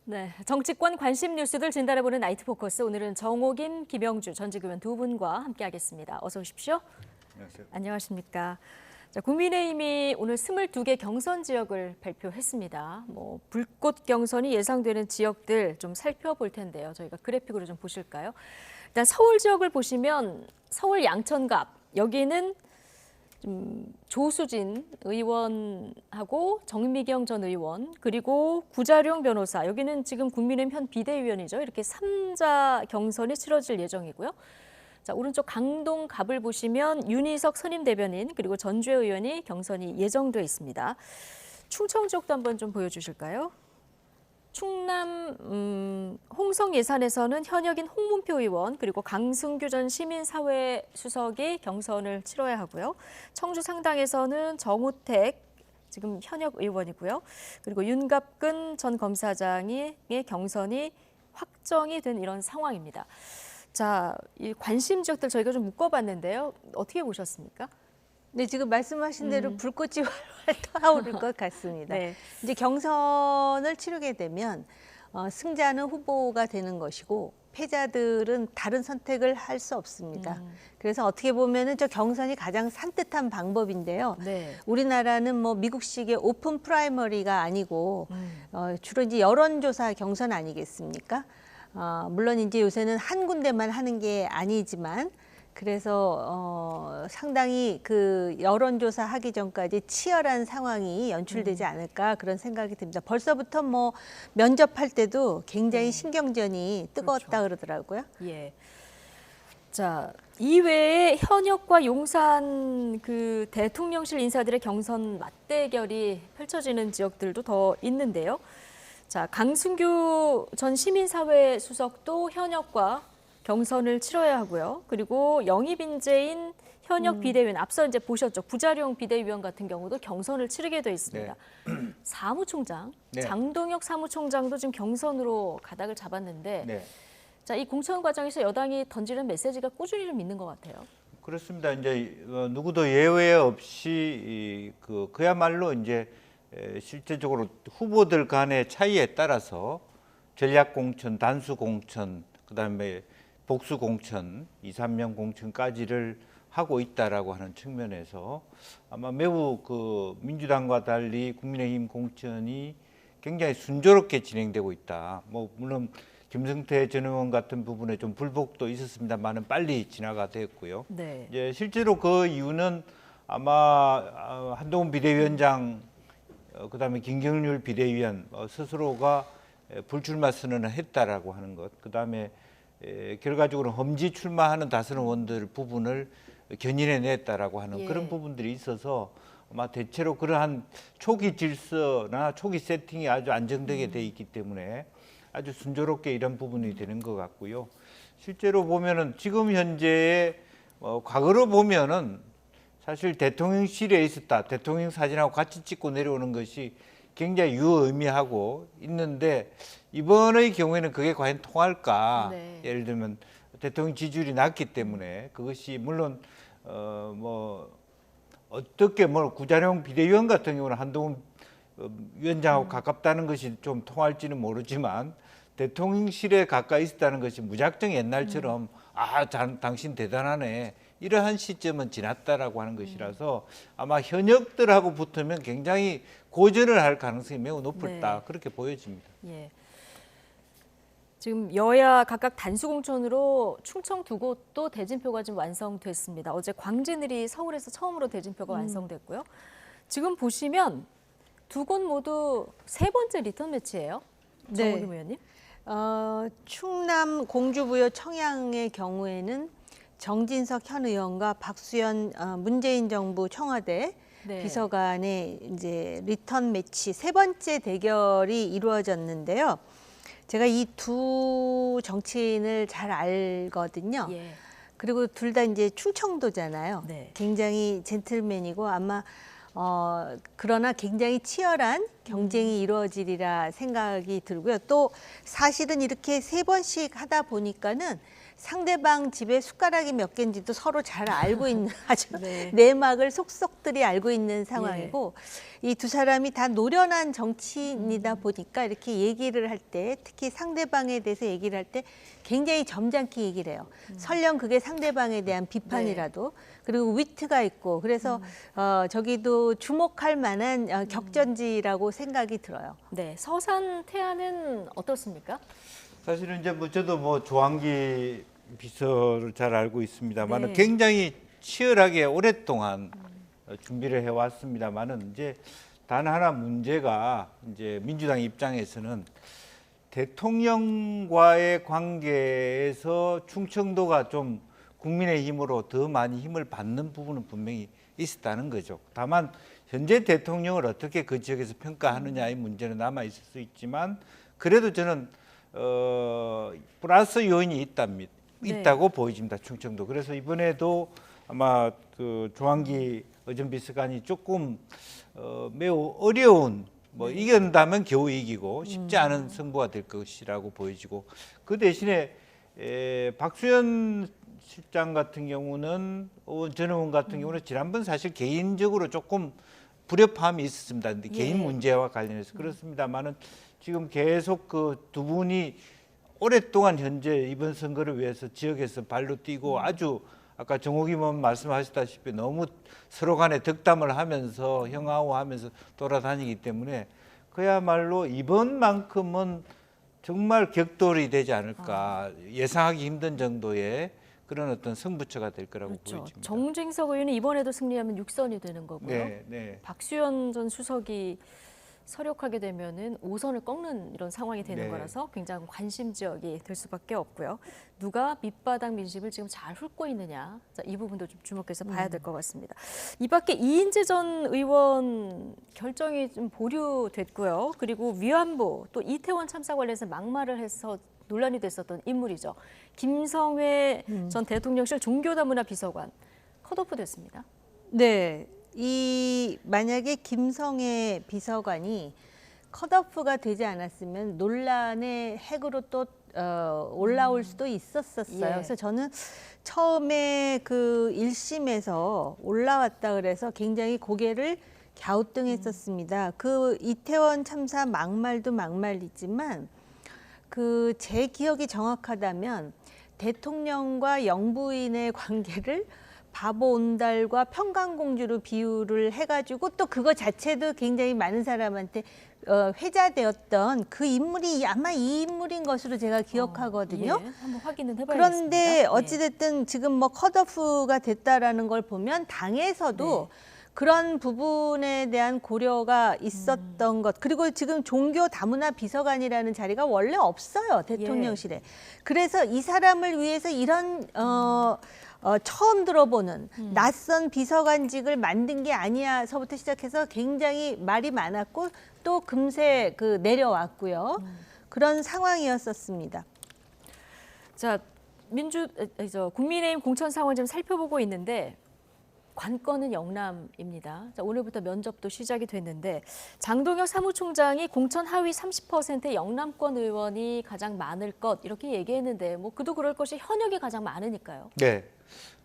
네, 정치권 관심 뉴스들 진단해보는 나이트 포커스. 오늘은 정옥인, 김영주 전직 의원 두 분과 함께하겠습니다. 어서 오십시오. 안녕하세요. 안녕하십니까. 자, 국민의힘이 오늘 22개 경선 지역을 발표했습니다. 불꽃 경선이 예상되는 지역들 좀 살펴볼 텐데요. 저희가 그래픽으로 좀 보실까요? 일단 서울 지역을 보시면 서울 양천갑, 여기는 조수진 의원하고 정미경 전 의원, 그리고 구자룡 변호사, 여기는 지금 국민의힘 현 비대위원이죠. 이렇게 3자 경선이 치러질 예정이고요. 자, 오른쪽 강동 갑을 보시면 윤희석 선임 대변인, 그리고 전주혜 의원이 경선이 예정돼 있습니다. 충청 지역도 한번 좀 보여주실까요? 충남 홍성 예산에서는 현역인 홍문표 의원, 그리고 강승규 전 시민사회 수석이 경선을 치러야 하고요. 청주 상당에서는 정우택 지금 현역 의원이고요. 그리고 윤갑근 전 검사장의 경선이 확정이 된 이런 상황입니다. 자, 이 관심 지역들 저희가 좀 묶어봤는데요. 어떻게 보셨습니까? 네, 지금 말씀하신 대로 불꽃이 활활 타오를 것 같습니다. 네. 이제 경선을 치르게 되면 승자는 후보가 되는 것이고 패자들은 다른 선택을 할 수 없습니다. 그래서 어떻게 보면은 저 경선이 가장 산뜻한 방법인데요. 네. 우리나라는 뭐 미국식의 오픈 프라이머리가 아니고 주로 이제 여론조사 경선 아니겠습니까? 물론 이제 요새는 한 군데만 하는 게 아니지만 그래서 상당히 그 여론조사 하기 전까지 치열한 상황이 연출되지 않을까 그런 생각이 듭니다. 벌써부터 뭐 면접할 때도 굉장히 신경전이 뜨거웠다 그렇죠. 그러더라고요. 예. 자, 이외에 현역과 용산 그 대통령실 인사들의 경선 맞대결이 펼쳐지는 지역들도 더 있는데요. 자, 강승규 전 시민사회 수석도 현역과 경선을 치러야 하고요. 그리고 영입 인재인 현역 비대위원, 앞서 이제 보셨죠. 구자룡 비대위원 같은 경우도 경선을 치르게 돼 있습니다. 네. 사무총장, 네. 장동혁 사무총장도 지금 경선으로 가닥을 잡았는데, 네, 자, 이 공천 과정에서 여당이 던지는 메시지가 꾸준히 좀 있는 것 같아요. 그렇습니다. 이제 누구도 예외 없이 그야말로 이제 실제적으로 후보들 간의 차이에 따라서 전략 공천, 단수 공천, 그다음에 복수 공천, 2, 3명 공천까지를 하고 있다라고 하는 측면에서 아마 매우 그 민주당과 달리 국민의힘 공천이 굉장히 순조롭게 진행되고 있다. 뭐 물론 김성태 전 의원 같은 부분에 좀 불복도 있었습니다만은 빨리 진화가 됐고요. 네. 이제 실제로 그 이유는 아마 한동훈 비대위원장, 그다음에 김경률 비대위원 스스로가 불출마 선언을 했다라고 하는 것, 그다음에 결과적으로 험지 출마하는 다선 의원들 부분을 견인해냈다라고 하는 그런 부분들이 있어서 아마 대체로 그러한 초기 질서나 초기 세팅이 아주 안정되게 돼 있기 때문에 아주 순조롭게 이런 부분이 되는 것 같고요. 실제로 보면은 지금 현재의 과거로 보면은 사실 대통령실에 있었다, 대통령 사진하고 같이 찍고 내려오는 것이 굉장히 유의미하고 있는데 이번의 경우에는 그게 과연 통할까? 네. 예를 들면 대통령 지지율이 낮기 때문에 그것이 물론 어떻게 구자룡 비대위원 같은 경우는 한동훈 위원장하고 가깝다는 것이 좀 통할지는 모르지만 대통령실에 가까이 있었다는 것이 무작정 옛날처럼 당신 대단하네 이러한 시점은 지났다라고 하는 것이라서 아마 현역들하고 붙으면 굉장히 고전을 할 가능성이 매우 높다. 네. 그렇게 보여집니다. 예. 지금 여야 각각 단수 공천으로 충청 두 곳도 대진표가 지금 완성됐습니다. 어제 광진을이 서울에서 처음으로 대진표가 완성됐고요. 지금 보시면 두 곳 모두 세 번째 리턴 매치예요. 네. 정옥인 의원님. 충남 공주부여 청양의 경우에는 정진석 현 의원과 박수현 문재인 정부 청와대 네. 비서관의 이제 리턴 매치 세 번째 대결이 이루어졌는데요. 제가 이 두 정치인을 잘 알거든요. 예. 그리고 둘 다 이제 충청도잖아요. 네. 굉장히 젠틀맨이고 아마 그러나 굉장히 치열한 경쟁이 이루어지리라 생각이 들고요. 또 사실은 이렇게 3번씩 하다 보니까는 상대방 집에 숟가락이 몇 개인지도 서로 잘 알고 있는 아주 네. 내막을 속속들이 알고 있는 상황이고 이 두 사람이 다 노련한 정치인이다 보니까 이렇게 얘기를 할 때 특히 상대방에 대해서 얘기를 할 때 굉장히 점잖게 얘기를 해요. 설령 그게 상대방에 대한 비판이라도 그리고 위트가 있고 그래서 저기도 주목할 만한 격전지라고 생각이 들어요. 네, 서산 태안은 어떻습니까? 사실은 이제 뭐 저도 뭐 조항기 비서를 잘 알고 있습니다만 네. 굉장히 치열하게 오랫동안 준비를 해왔습니다만은 이제 단 하나 문제가 이제 민주당 입장에서는 대통령과의 관계에서 충청도가 좀 국민의힘으로 더 많이 힘을 받는 부분은 분명히 있었다는 거죠. 다만 현재 대통령을 어떻게 그 지역에서 평가하느냐의 문제는 남아 있을 수 있지만 그래도 저는 플러스 요인이 있다고 보여집니다. 충청도. 그래서 이번에도 아마 그 조항기 의전비서관이 조금 매우 어려운 뭐 이긴다면 겨우 이기고 쉽지 않은 승부가 될 것이라고 보여지고 그 대신에 박수현 실장 같은 경우는 전 의원 같은 경우는 지난번 사실 개인적으로 조금 불협화음이 있었습니다. 근데 개인 문제와 관련해서 그렇습니다만은 지금 계속 그 두 분이 오랫동안 현재 이번 선거를 위해서 지역에서 발로 뛰고 아주 아까 정옥 의원 말씀하셨다시피 너무 서로 간에 덕담을 하면서 형하고하면서 돌아다니기 때문에 그야말로 이번만큼은 정말 격돌이 되지 않을까 예상하기 힘든 정도의 그런 어떤 승부처가 될 거라고 그렇죠. 보여집니다. 정진석 의원이 이번에도 승리하면 6선이 되는 거고요. 네. 박수현 전 수석이 서력하게 되면은 5선을 꺾는 이런 상황이 되는 네. 거라서 굉장히 관심 지역이 될 수밖에 없고요. 누가 밑바닥 민심을 지금 잘 훑고 있느냐, 자, 이 부분도 좀 주목해서 봐야 될 것 같습니다. 이 밖에 이인재 전 의원 결정이 좀 보류됐고요. 그리고 위안부 또 이태원 참사 관련해서 막말을 해서 논란이 됐었던 인물이죠. 김성회 전 대통령실 종교다문화 비서관 컷오프 됐습니다. 네, 이 만약에 김성애 비서관이 컷오프가 되지 않았으면 논란의 핵으로 또 올라올 수도 있었어요. 예. 그래서 저는 처음에 그 1심에서 올라왔다 그래서 굉장히 고개를 갸우뚱했었습니다. 그 이태원 참사 막말도 막말이지만 그 제 기억이 정확하다면 대통령과 영부인의 관계를 바보 온달과 평강공주로 비유를 해가지고 또 그거 자체도 굉장히 많은 사람한테 회자되었던 그 인물이 아마 이 인물인 것으로 제가 기억하거든요. 예, 한번 확인은 해봐야겠습니다. 그런데 예. 어찌됐든 지금 뭐 컷오프가 됐다라는 걸 보면 당에서도 그런 부분에 대한 고려가 있었던 것. 그리고 지금 종교 다문화 비서관이라는 자리가 원래 없어요. 대통령실에. 그래서 이 사람을 위해서 이런 처음 들어보는 낯선 비서관직을 만든 게 아니야서부터 시작해서 굉장히 말이 많았고 또 금세 그 내려왔고요. 그런 상황이었었습니다. 자, 국민의힘 공천 상황 좀 살펴보고 있는데 관건은 영남입니다. 자, 오늘부터 면접도 시작이 됐는데 장동혁 사무총장이 공천 하위 30%의 영남권 의원이 가장 많을 것 이렇게 얘기했는데 뭐 그도 그럴 것이 현역이 가장 많으니까요. 네.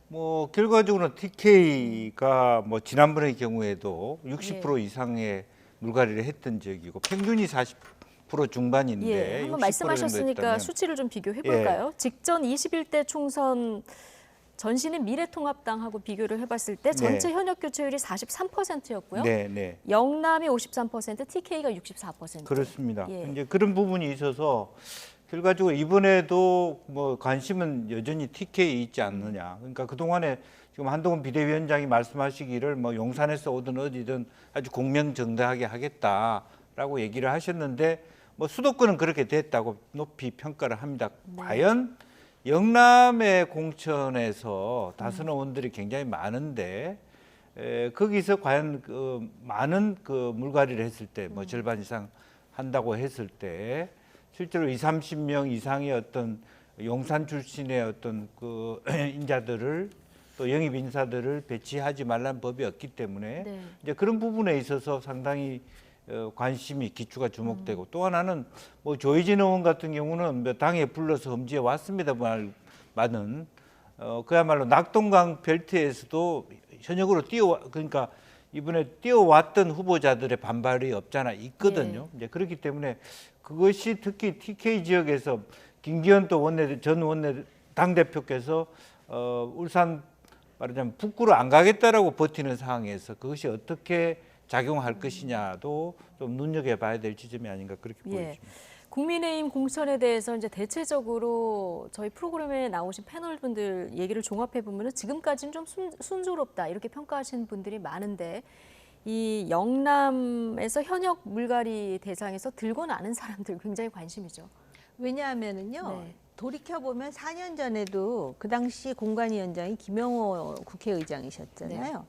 뭐 결과적으로 TK가 뭐 지난번의 경우에도 60% 이상의 물갈이를 했던 적이고 평균이 40% 중반인데 예, 한번 말씀하셨으니까 수치를 좀 비교해 볼까요? 직전 21대 총선 전신인 미래통합당하고 비교를 해봤을 때 전체 현역 교체율이 43%였고요. 네. 영남이 53%, TK가 64%. 그렇습니다. 예. 이제 그런 부분이 있어서 결과적으로 이번에도 뭐 관심은 여전히 TK에 있지 않느냐. 그러니까 그동안에 지금 한동훈 비대위원장이 말씀하시기를 뭐 용산에서 오든 어디든 아주 공명정대하게 하겠다라고 얘기를 하셨는데 뭐 수도권은 그렇게 됐다고 높이 평가를 합니다. 과연 영남의 공천에서 다선 의원들이 굉장히 많은데 거기서 과연 그 많은 그 물갈이를 했을 때 뭐 절반 이상 한다고 했을 때 실제로 20-30명 이상의 어떤 용산 출신의 어떤 그 인자들을 또 영입 인사들을 배치하지 말라는 법이 없기 때문에 이제 그런 부분에 있어서 상당히 관심이 기추가 주목되고 또 하나는 뭐 조희진 의원 같은 경우는 뭐 당에 불러서 험지에 왔습니다만은 그야말로 낙동강 벨트에서도 현역으로 그러니까 이번에 뛰어왔던 후보자들의 반발이 없잖아 있거든요. 이제 그렇기 때문에 그것이 특히 TK 지역에서 김기현 또 전 원내 당 대표께서 울산 말하자면 북구로 안 가겠다라고 버티는 상황에서 그것이 어떻게 작용할 것이냐도 좀 눈여겨봐야 될 지점이 아닌가 그렇게 보여집니다. 국민의힘 공천에 대해서 이제 대체적으로 저희 프로그램에 나오신 패널분들 얘기를 종합해 보면은 지금까지는 좀 순조롭다 이렇게 평가하시는 분들이 많은데 이 영남에서 현역 물갈이 대상에서 들고 나는 사람들 굉장히 관심이죠. 왜냐하면은요. 네. 돌이켜보면 4년 전에도 그 당시 공관위원장이 김영호 국회의장이셨잖아요.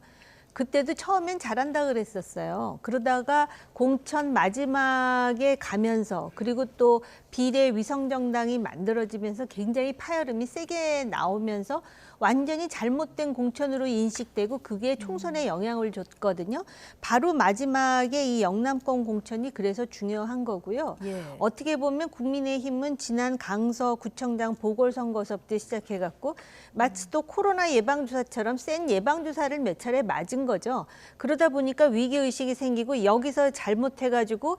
그때도 처음엔 잘한다 그랬었어요. 그러다가 공천 마지막에 가면서 그리고 또 비례 위성정당이 만들어지면서 굉장히 파열음이 세게 나오면서 완전히 잘못된 공천으로 인식되고 그게 총선에 영향을 줬거든요. 바로 마지막에 이 영남권 공천이 그래서 중요한 거고요. 예. 어떻게 보면 국민의힘은 지난 강서구청장 보궐선거서부터 시작해갖고 마치 또 코로나 예방주사처럼 센 예방주사를 몇 차례 맞은 거죠. 그러다 보니까 위기의식이 생기고 여기서 잘못해가지고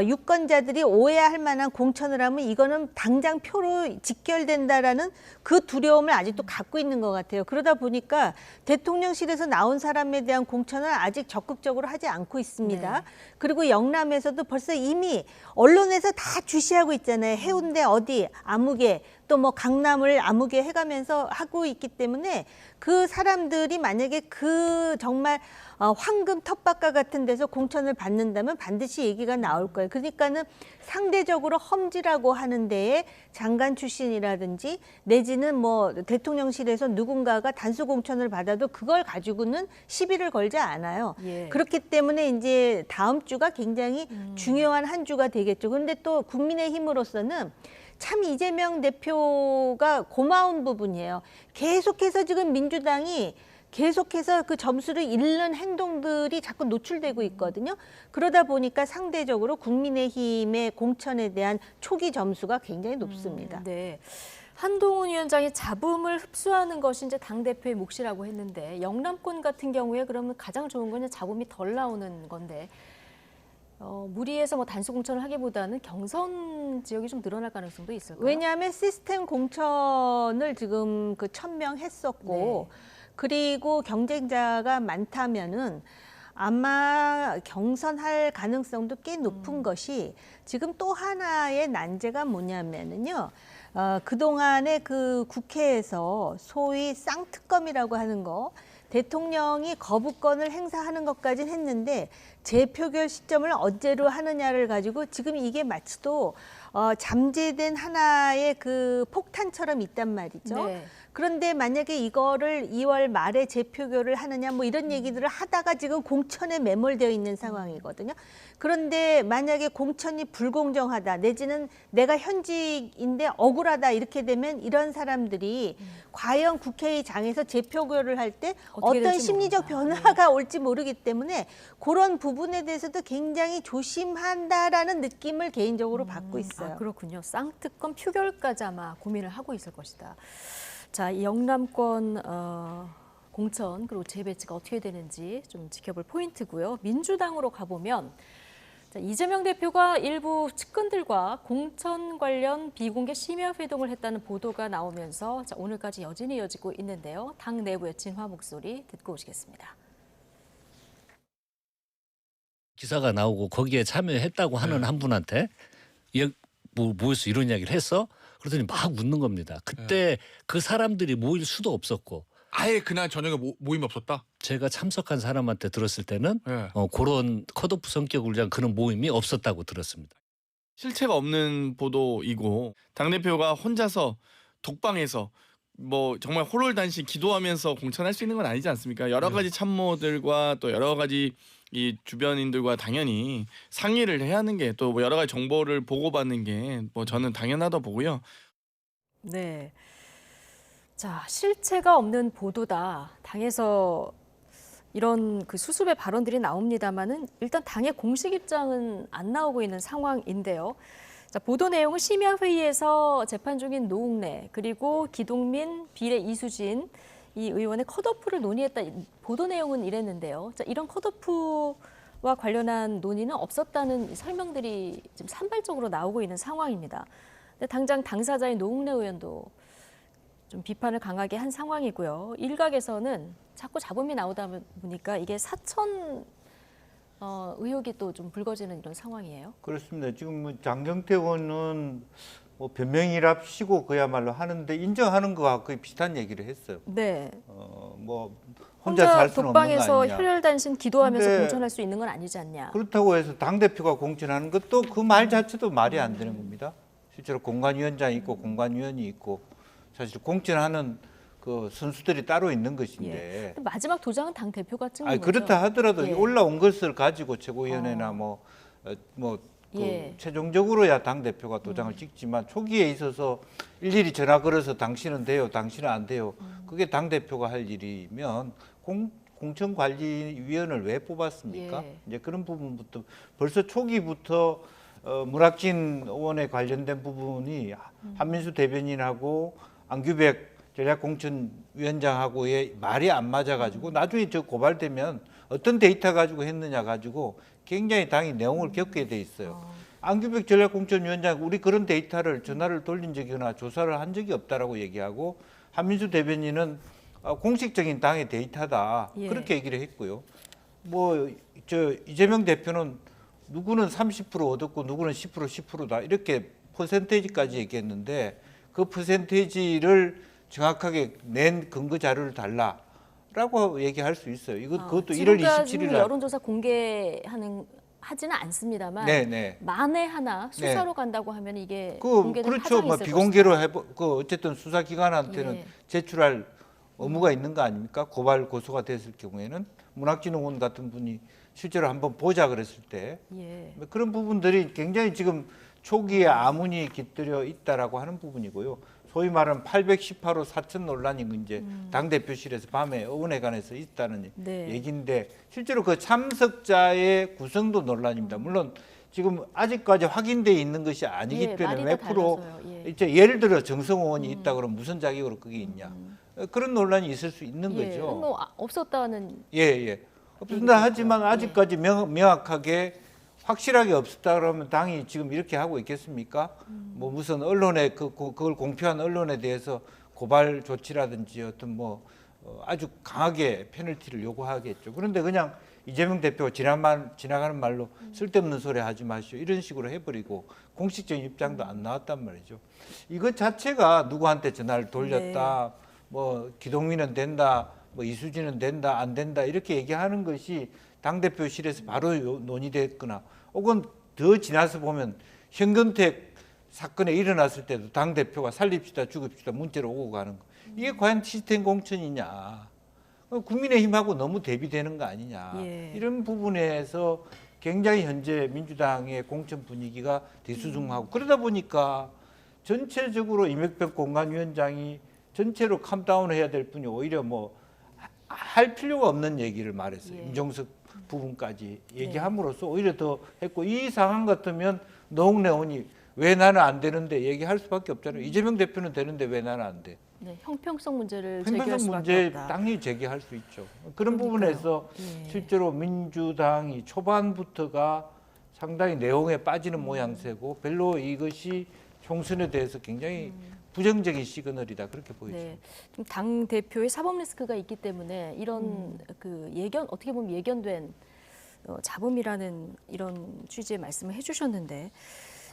유권자들이 오해할 만한 공천을 하면 이거는 당장 표로 직결된다라는 그 두려움을 아직도 갖고 있는 것 같아요. 그러다 보니까 대통령실에서 나온 사람에 대한 공천을 아직 적극적으로 하지 않고 있습니다. 네. 그리고 영남에서도 벌써 이미 언론에서 다 주시하고 있잖아요. 해운대 어디 아무개 또 뭐 강남을 아무개 해가면서 하고 있기 때문에 그 사람들이 만약에 그 정말 황금 텃밭과 같은 데서 공천을 받는다면 반드시 얘기가 나올 거예요. 그러니까는 상대적으로 험지라고 하는 데에 장관 출신이라든지 내지는 뭐 대통령실에서 누군가가 단수 공천을 받아도 그걸 가지고는 시비를 걸지 않아요. 예. 그렇기 때문에 이제 다음 주가 굉장히 중요한 한 주가 되겠죠. 그런데 또 국민의힘으로서는 참 이재명 대표가 고마운 부분이에요. 계속해서 지금 민주당이 계속해서 그 점수를 잃는 행동들이 자꾸 노출되고 있거든요. 그러다 보니까 상대적으로 국민의힘의 공천에 대한 초기 점수가 굉장히 높습니다. 네. 한동훈 위원장이 잡음을 흡수하는 것이 이제 당대표의 몫이라고 했는데 영남권 같은 경우에 그러면 가장 좋은 건 잡음이 덜 나오는 건데 무리해서 뭐 단수 공천을 하기보다는 경선 지역이 좀 늘어날 가능성도 있을까요? 왜냐하면 시스템 공천을 지금 그 1000명 했었고 그리고 경쟁자가 많다면은 아마 경선할 가능성도 꽤 높은 것이 지금 또 하나의 난제가 뭐냐면은요. 그동안에 그 국회에서 소위 쌍특검이라고 하는 거 대통령이 거부권을 행사하는 것까지는 했는데 재표결 시점을 언제로 하느냐를 가지고 지금 이게 마치 또 잠재된 하나의 그 폭탄처럼 있단 말이죠. 네. 그런데 만약에 이거를 2월 말에 재표결을 하느냐 뭐 이런 얘기들을 하다가 지금 공천에 매몰되어 있는 상황이거든요. 그런데 만약에 공천이 불공정하다 내지는 내가 현직인데 억울하다 이렇게 되면 이런 사람들이 과연 국회의장에서 재표결을 할 때 어떻게 어떤 될지 심리적 모른다. 변화가 올지 모르기 때문에 그런 부분에 대해서도 굉장히 조심한다라는 느낌을 개인적으로 받고 있어요. 아, 그렇군요. 쌍특검 표결까지 아마 고민을 하고 있을 것이다. 자, 이 영남권 공천 그리고 재배치가 어떻게 되는지 좀 지켜볼 포인트고요. 민주당으로 가보면 자, 이재명 대표가 일부 측근들과 공천 관련 비공개 심야 회동을 했다는 보도가 나오면서 자, 오늘까지 여전히 이어지고 있는데요. 당 내부의 진화 목소리 듣고 오시겠습니다. 기사가 나오고 거기에 참여했다고 하는 한 분한테 모여서 이런 이야기를 했어? 그러더니 막 웃는 겁니다. 그때 그 사람들이 모일 수도 없었고 아예 그날 저녁에 모임이 없었다? 제가 참석한 사람한테 들었을 때는 네. 그런 컷오프 성격을 위한 그런 모임이 없었다고 들었습니다. 실체가 없는 보도이고 당대표가 혼자서 독방에서 뭐 정말 호롤단신 기도하면서 공천할 수 있는 건 아니지 않습니까? 여러 가지 참모들과 또 여러 가지 이 주변인들과 당연히 상의를 해야 하는 게 또 뭐 여러 가지 정보를 보고받는 게 뭐 저는 당연하다 보고요. 네. 자, 실체가 없는 보도다. 당에서 이런 그 수습의 발언들이 나옵니다만은 일단 당의 공식 입장은 안 나오고 있는 상황인데요. 자, 보도 내용은 심야회의에서 재판 중인 노웅래 그리고 기동민, 비례 이수진 이 의원의 컷오프를 논의했다. 보도 내용은 이랬는데요. 자, 이런 컷오프와 관련한 논의는 없었다는 설명들이 지금 산발적으로 나오고 있는 상황입니다. 근데 당장 당사자인 노웅래 의원도 좀 비판을 강하게 한 상황이고요. 일각에서는 자꾸 잡음이 나오다 보니까 이게 사천 의혹이 또 좀 불거지는 이런 상황이에요. 그렇습니다. 지금 뭐 장경태 의원은 뭐 변명이랍시고 그야말로 하는데 인정하는 거와 거의 비슷한 얘기를 했어요. 네. 뭐 혼자 살 수는 없는 거 독방에서 아니냐. 혈혈단신 기도하면서 근데 공천할 수 있는 건 아니지 않냐. 그렇다고 해서 당 대표가 공천하는 것도 그 말 자체도 말이 안 되는 겁니다. 실제로 공관위원장이 있고 공관위원이 있고 사실 공천하는 그 선수들이 따로 있는 것인데. 근데 마지막 도장은 당 대표가 찍는 아니, 거죠. 그렇다 하더라도 예. 올라온 것을 가지고 최고위원회나 예. 최종적으로야 당 대표가 도장을 찍지만 초기에 있어서 일일이 전화 걸어서 당신은 돼요, 당신은 안 돼요. 그게 당 대표가 할 일이면 공천관리위원을 왜 뽑았습니까? 예. 이제 그런 부분부터 벌써 초기부터 문학진 의원에 관련된 부분이 한민수 대변인하고 안규백 전략공천위원장하고의 말이 안 맞아가지고 나중에 저 고발되면 어떤 데이터 가지고 했느냐 가지고 굉장히 당이 내용을 겪게 돼 있어요. 안규백 전략공천위원장 우리 그런 데이터를 전화를 돌린 적이거나 조사를 한 적이 없다라고 얘기하고 한민수 대변인은 공식적인 당의 데이터다 예. 그렇게 얘기를 했고요. 뭐 저 이재명 대표는 누구는 30% 얻었고 누구는 10%다 이렇게 퍼센테이지까지 얘기했는데 그 퍼센테이지를 정확하게 낸 근거 자료를 달라라고 얘기할 수 있어요. 그것도 1월 27일 날. 여론조사 공개하지는 않습니다만 네. 만에 하나 수사로 간다고 하면 이게 그 공개된 그렇죠. 파장이 뭐 있을 비공개로 어쨌든 수사 기관한테는 예. 제출할 의무가 있는 거 아닙니까? 고발 고소가 됐을 경우에는 문학진 의원 같은 분이 실제로 한번 보자 그랬을 때 예. 그런 부분들이 굉장히 지금 초기에 아문이 깃들여 있다라고 하는 부분이고요. 소위 말하는 818호 사천 논란이 이제 당 대표실에서 밤에 의원회관에서 있다는 네. 얘기인데 실제로 그 참석자의 구성도 논란입니다. 물론 지금 아직까지 확인돼 있는 것이 아니기 예, 때문에 말이 몇 더 프로 달라서요. 예. 이제 예를 들어 정성 의원이 있다 그러면 무슨 자격으로 그게 있냐 그런 논란이 있을 수 있는 예. 거죠. 뭐 없었다는 예. 없습니다. 하지만 아직까지 명확하게 확실하게 없었다 그러면 당이 지금 이렇게 하고 있겠습니까? 뭐 무슨 언론에 그걸 공표한 언론에 대해서 고발 조치라든지 어떤 아주 강하게 페널티를 요구하겠죠. 그런데 그냥 이재명 대표가 지나가는 말로 쓸데없는 소리 하지 마시오 이런 식으로 해버리고 공식적인 입장도 안 나왔단 말이죠. 이것 자체가 누구한테 전화를 돌렸다, 뭐 기동민은 된다, 뭐 이수진은 된다, 안 된다 이렇게 얘기하는 것이 당대표실에서 바로 논의됐거나 혹은 더 지나서 보면 현근택 사건에 일어났을 때도 당대표가 살립시다 죽읍시다 문자로 오고 가는 거 이게 과연 시스템 공천이냐 국민의힘하고 너무 대비되는 거 아니냐 예. 이런 부분에서 굉장히 현재 민주당의 공천 분위기가 대수중하고 그러다 보니까 전체적으로 이명박 공관위원장이 전체로 캄다운해야 될 분이 오히려 할 필요가 없는 얘기를 말했어요. 예. 임종석 부분까지 얘기함으로써 오히려 더 했고 이 상황 같으면 노웅래 의원이 왜 나는 안 되는데 얘기할 수밖에 없잖아요. 이재명 대표는 되는데 왜 나는 안 돼? 네, 형평성 문제를 제기할 형평성 수밖에 문제 없다. 당연히 제기할 수 있죠. 그런 그러니까요. 부분에서 예. 실제로 민주당이 초반부터가 상당히 내용에 빠지는 모양새고 별로 이것이 총선에 대해서 굉장히 부정적인 시그널이다 그렇게 보이죠. 네, 당 대표의 사법 리스크가 있기 때문에 이런 그 어떻게 보면 예견된 잡음이라는 이런 취지의 말씀을 해주셨는데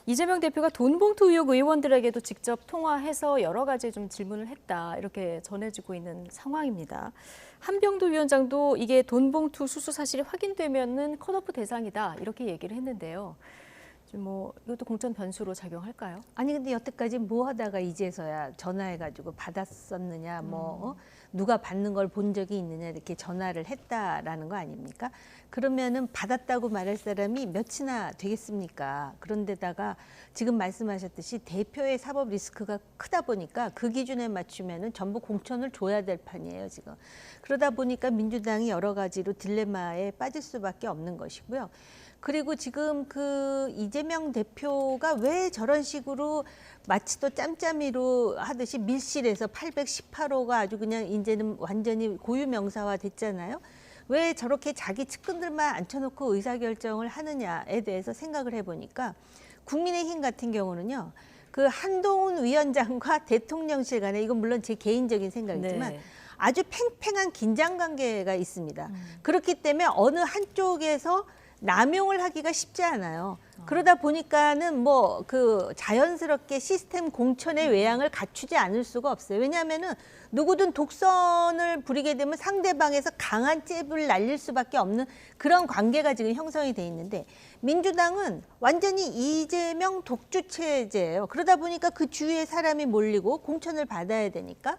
이재명 대표가 돈봉투 의혹 의원들에게도 직접 통화해서 여러 가지 좀 질문을 했다 이렇게 전해지고 있는 상황입니다. 한병도 위원장도 이게 돈봉투 수수 사실이 확인되면은 컷오프 대상이다 이렇게 얘기를 했는데요. 뭐 이것도 공천 변수로 작용할까요? 아니 근데 여태까지 뭐 하다가 이제서야 전화해가지고 받았었느냐 누가 받는 걸 본 적이 있느냐 이렇게 전화를 했다라는 거 아닙니까? 그러면은 받았다고 말할 사람이 몇이나 되겠습니까? 그런데다가 지금 말씀하셨듯이 대표의 사법 리스크가 크다 보니까 그 기준에 맞추면은 전부 공천을 줘야 될 판이에요 지금. 그러다 보니까 민주당이 여러 가지로 딜레마에 빠질 수밖에 없는 것이고요. 그리고 지금 그 이재명 대표가 왜 저런 식으로 마치 또 짬짬이로 하듯이 밀실에서 818호가 아주 그냥 이제는 완전히 고유명사화 됐잖아요. 왜 저렇게 자기 측근들만 앉혀놓고 의사결정을 하느냐에 대해서 생각을 해보니까 국민의힘 같은 경우는요. 그 한동훈 위원장과 대통령실 간에 이건 물론 제 개인적인 생각이지만 네. 아주 팽팽한 긴장관계가 있습니다. 그렇기 때문에 어느 한쪽에서 남용을 하기가 쉽지 않아요. 그러다 보니까는 뭐 그 자연스럽게 시스템 공천의 외양을 갖추지 않을 수가 없어요. 왜냐하면은 누구든 독선을 부리게 되면 상대방에서 강한 잽을 날릴 수밖에 없는 그런 관계가 지금 형성이 돼 있는데 민주당은 완전히 이재명 독주 체제예요. 그러다 보니까 그 주위에 사람이 몰리고 공천을 받아야 되니까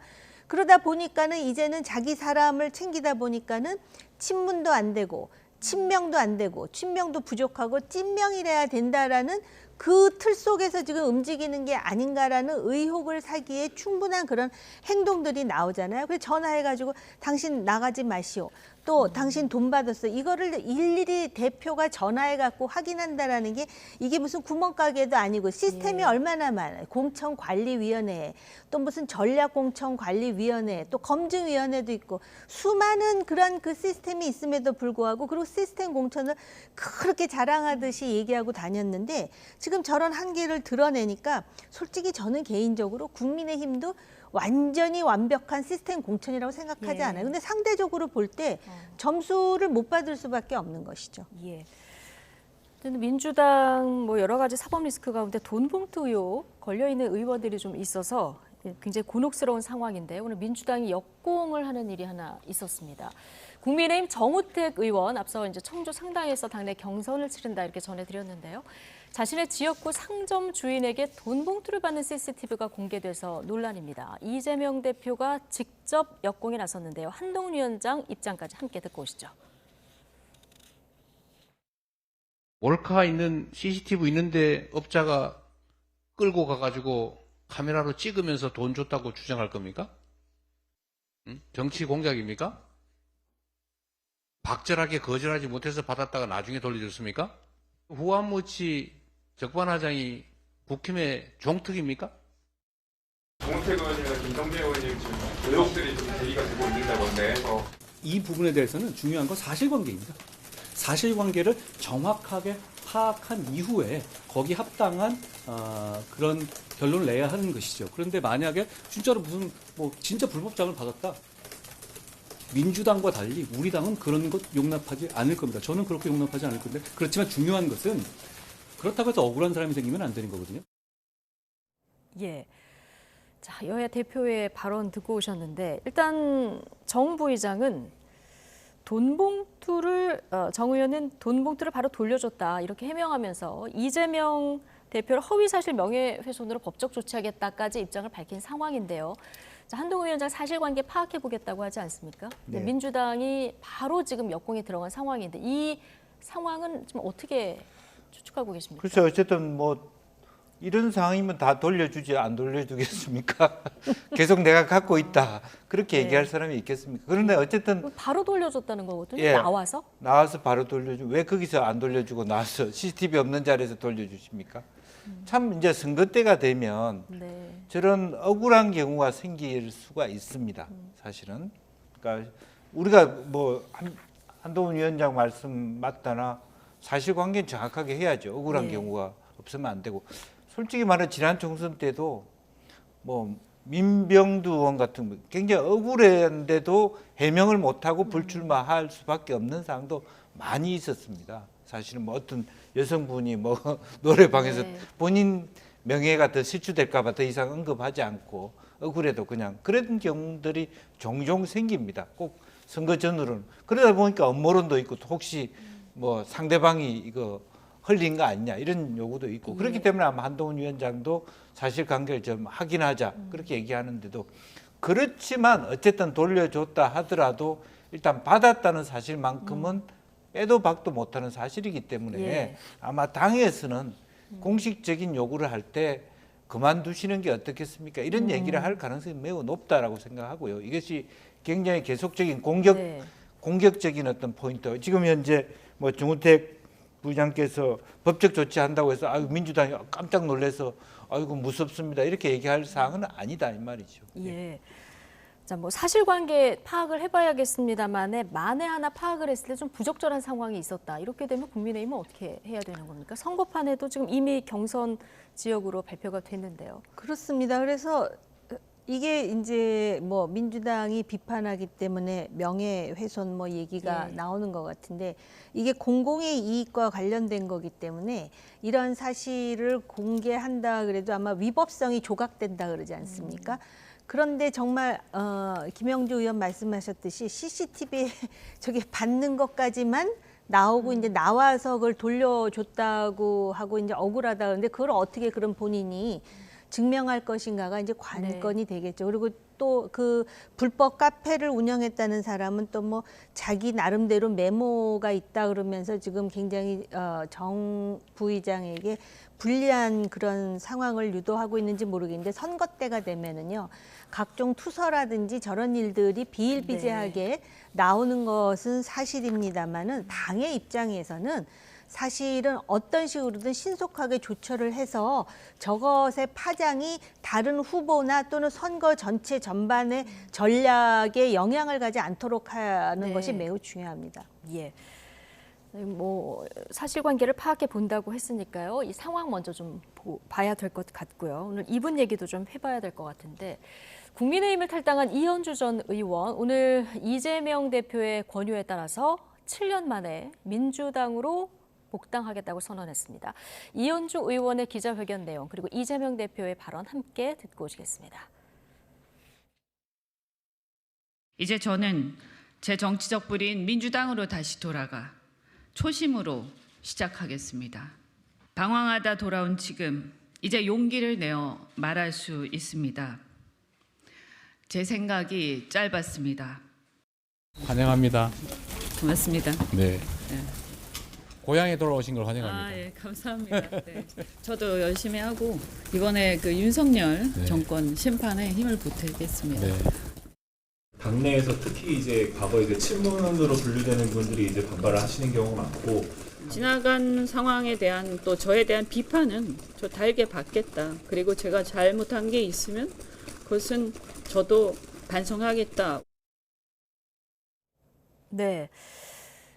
그러다 보니까는 이제는 자기 사람을 챙기다 보니까는 친문도 안 되고 친명도 안 되고 친명도 부족하고 찐명이래야 된다라는 그 틀 속에서 지금 움직이는 게 아닌가라는 의혹을 사기에 충분한 그런 행동들이 나오잖아요. 그래서 전화해가지고 당신 나가지 마시오. 또 당신 돈 받았어. 이거를 일일이 대표가 전화해갖고 확인한다라는 게 이게 무슨 구멍가게도 아니고 시스템이 얼마나 많아요. 공천관리위원회, 또 무슨 전략공천관리위원회, 또 검증위원회도 있고 수많은 그런 그 시스템이 있음에도 불구하고 그리고 시스템 공천을 그렇게 자랑하듯이 얘기하고 다녔는데 지금 저런 한계를 드러내니까 솔직히 저는 개인적으로 국민의힘도 완전히 완벽한 시스템 공천이라고 생각하지 예. 않아요. 근데 상대적으로 볼 때 점수를 못 받을 수밖에 없는 것이죠. 예. 근데 민주당 뭐 여러 가지 사법 리스크 가운데 돈 봉투 의혹 걸려 있는 의원들이 좀 있어서 굉장히 곤혹스러운 상황인데 오늘 민주당이 역공을 하는 일이 하나 있었습니다. 국민의힘 정우택 의원 앞서 이제 청주 상당에서 당내 경선을 치른다 이렇게 전해드렸는데요. 자신의 지역구 상점 주인에게 돈 봉투를 받는 CCTV가 공개돼서 논란입니다. 이재명 대표가 직접 역공에 나섰는데요. 한동훈 위원장 입장까지 함께 듣고 오시죠. 몰카 있는 CCTV 있는데 업자가 끌고 가가지고 카메라로 찍으면서 돈 줬다고 주장할 겁니까? 정치 공작입니까? 박절하게 거절하지 못해서 받았다가 나중에 돌려줬습니까? 후한무치 적반하장이 국힘의 종특입니까? 정우택 의원이나 김성재 의원님 지금 의혹들이 좀 제기가 되고 있는다고 하는데 이 부분에 대해서는 중요한 건 사실관계입니다. 사실관계를 정확하게 파악한 이후에 거기 합당한 그런 결론을 내야 하는 것이죠. 그런데 만약에 진짜로 무슨 뭐 진짜 불법장을 받았다. 민주당과 달리 우리 당은 그런 것 용납하지 않을 겁니다. 저는 그렇게 용납하지 않을 건데 그렇지만 중요한 것은 그렇다고 해서 억울한 사람이 생기면 안 되는 거거든요. 예. 자, 여야 대표의 발언 듣고 오셨는데 일단 정 부의장은 정 의원은 돈 봉투를 바로 돌려줬다 이렇게 해명하면서 이재명 대표를 허위사실 명예훼손으로 법적 조치하겠다까지 입장을 밝힌 상황인데요. 자, 한동훈 위원장 사실관계 파악해보겠다고 하지 않습니까? 네. 민주당이 바로 지금 역공에 들어간 상황인데 이 상황은 좀 어떻게 추측하고 계십니까? 글쎄 어쨌든 뭐 이런 상황이면 다 돌려주지 안 돌려주겠습니까? 계속 내가 갖고 있다 그렇게 네. 얘기할 사람이 있겠습니까? 그런데 어쨌든 바로 돌려줬다는 거거든요. 예. 나와서? 나와서 바로 돌려주 왜 거기서 안 돌려주고 나와서 CCTV 없는 자리에서 돌려주십니까? 참 이제 선거 때가 되면 네. 저런 억울한 경우가 생길 수가 있습니다. 사실은 그러니까 우리가 뭐 한동훈 위원장 말씀 맞다나 사실관계는 정확하게 해야죠. 억울한 네. 경우가 없으면 안 되고 솔직히 말해 지난 총선 때도 뭐 민병두 의원 같은 거 굉장히 억울한데도 해명을 못하고 불출마할 수밖에 없는 상황도 많이 있었습니다. 사실은 뭐 어떤 여성분이 뭐 노래방에서 네. 본인 명예가 더 실추될까 봐 더 이상 언급하지 않고 억울해도 그냥 그런 경우들이 종종 생깁니다. 꼭 선거 전후로는. 그러다 보니까 음모론도 있고 혹시 뭐 상대방이 이거 흘린 거 아니냐 이런 요구도 있고 그렇기 때문에 아마 한동훈 위원장도 사실관계를 좀 확인하자 그렇게 얘기하는데도 그렇지만 어쨌든 돌려줬다 하더라도 일단 받았다는 사실만큼은 빼도 박도 못하는 사실이기 때문에 예. 아마 당에서는 공식적인 요구를 할 때 그만두시는 게 어떻겠습니까? 이런 얘기를 할 가능성이 매우 높다라고 생각하고요. 이것이 굉장히 계속적인 네. 공격적인 어떤 포인트. 지금 현재 뭐 정우택 부장께서 법적 조치한다고 해서 아유 민주당이 깜짝 놀라서 아이고 무섭습니다 이렇게 얘기할 사항은 아니다 이 말이죠. 예. 자, 뭐 사실관계 파악을 해봐야겠습니다만에 만에 하나 파악을 했을 때 좀 부적절한 상황이 있었다. 이렇게 되면 국민의힘은 어떻게 해야 되는 겁니까? 선거판에도 지금 이미 경선 지역으로 발표가 됐는데요. 그렇습니다. 그래서 이게 이제 뭐 민주당이 비판하기 때문에 명예훼손 뭐 얘기가 예. 나오는 것 같은데 이게 공공의 이익과 관련된 거기 때문에 이런 사실을 공개한다 그래도 아마 위법성이 조각된다 그러지 않습니까? 그런데 정말 김영주 의원 말씀하셨듯이 CCTV에 저게 받는 것까지만 나오고 이제 나와서 그걸 돌려줬다고 하고 이제 억울하다 그러는데 그걸 어떻게 그런 본인이 증명할 것인가가 이제 관건이 되겠죠. 그리고 또 그 불법 카페를 운영했다는 사람은 또 뭐 자기 나름대로 메모가 있다 그러면서 지금 굉장히 정 부의장에게 불리한 그런 상황을 유도하고 있는지 모르겠는데 선거 때가 되면은요 각종 투서라든지 저런 일들이 비일비재하게 나오는 것은 사실입니다만은 당의 입장에서는 사실은 어떤 식으로든 신속하게 조처를 해서 저것의 파장이 다른 후보나 또는 선거 전체 전반의 전략에 영향을 가지 않도록 하는 네. 것이 매우 중요합니다. 예. 뭐 사실관계를 파악해 본다고 했으니까요. 이 상황 먼저 좀 봐야 될 것 같고요. 오늘 이분 얘기도 좀 해봐야 될 것 같은데 국민의힘을 탈당한 이현주 전 의원 오늘 이재명 대표의 권유에 따라서 7년 만에 민주당으로 복당하겠다고 선언했습니다. 이현주 의원의 기자회견 내용 그리고 이재명 대표의 발언 함께 듣고 오시겠습니다. 이제 저는 제 정치적 뿌리인 민주당으로 다시 돌아가 초심으로 시작하겠습니다. 방황하다 돌아온 지금 이제 용기를 내어 말할 수 있습니다. 제 생각이 짧았습니다. 환영합니다. 고맙습니다. 네. 고향에 돌아오신 걸 환영합니다. 아, 예, 감사합니다. 네. 저도 열심히 하고 이번에 그 윤석열 네. 정권 심판에 힘을 보태겠습니다. 네. 당내에서 특히 이제 과거에 그 친문으로 분류되는 분들이 이제 반발을 하시는 경우가 많고 지나간 상황에 대한 또 저에 대한 비판은 저 달게 받겠다. 그리고 제가 잘못한 게 있으면 그것은 저도 반성하겠다. 네.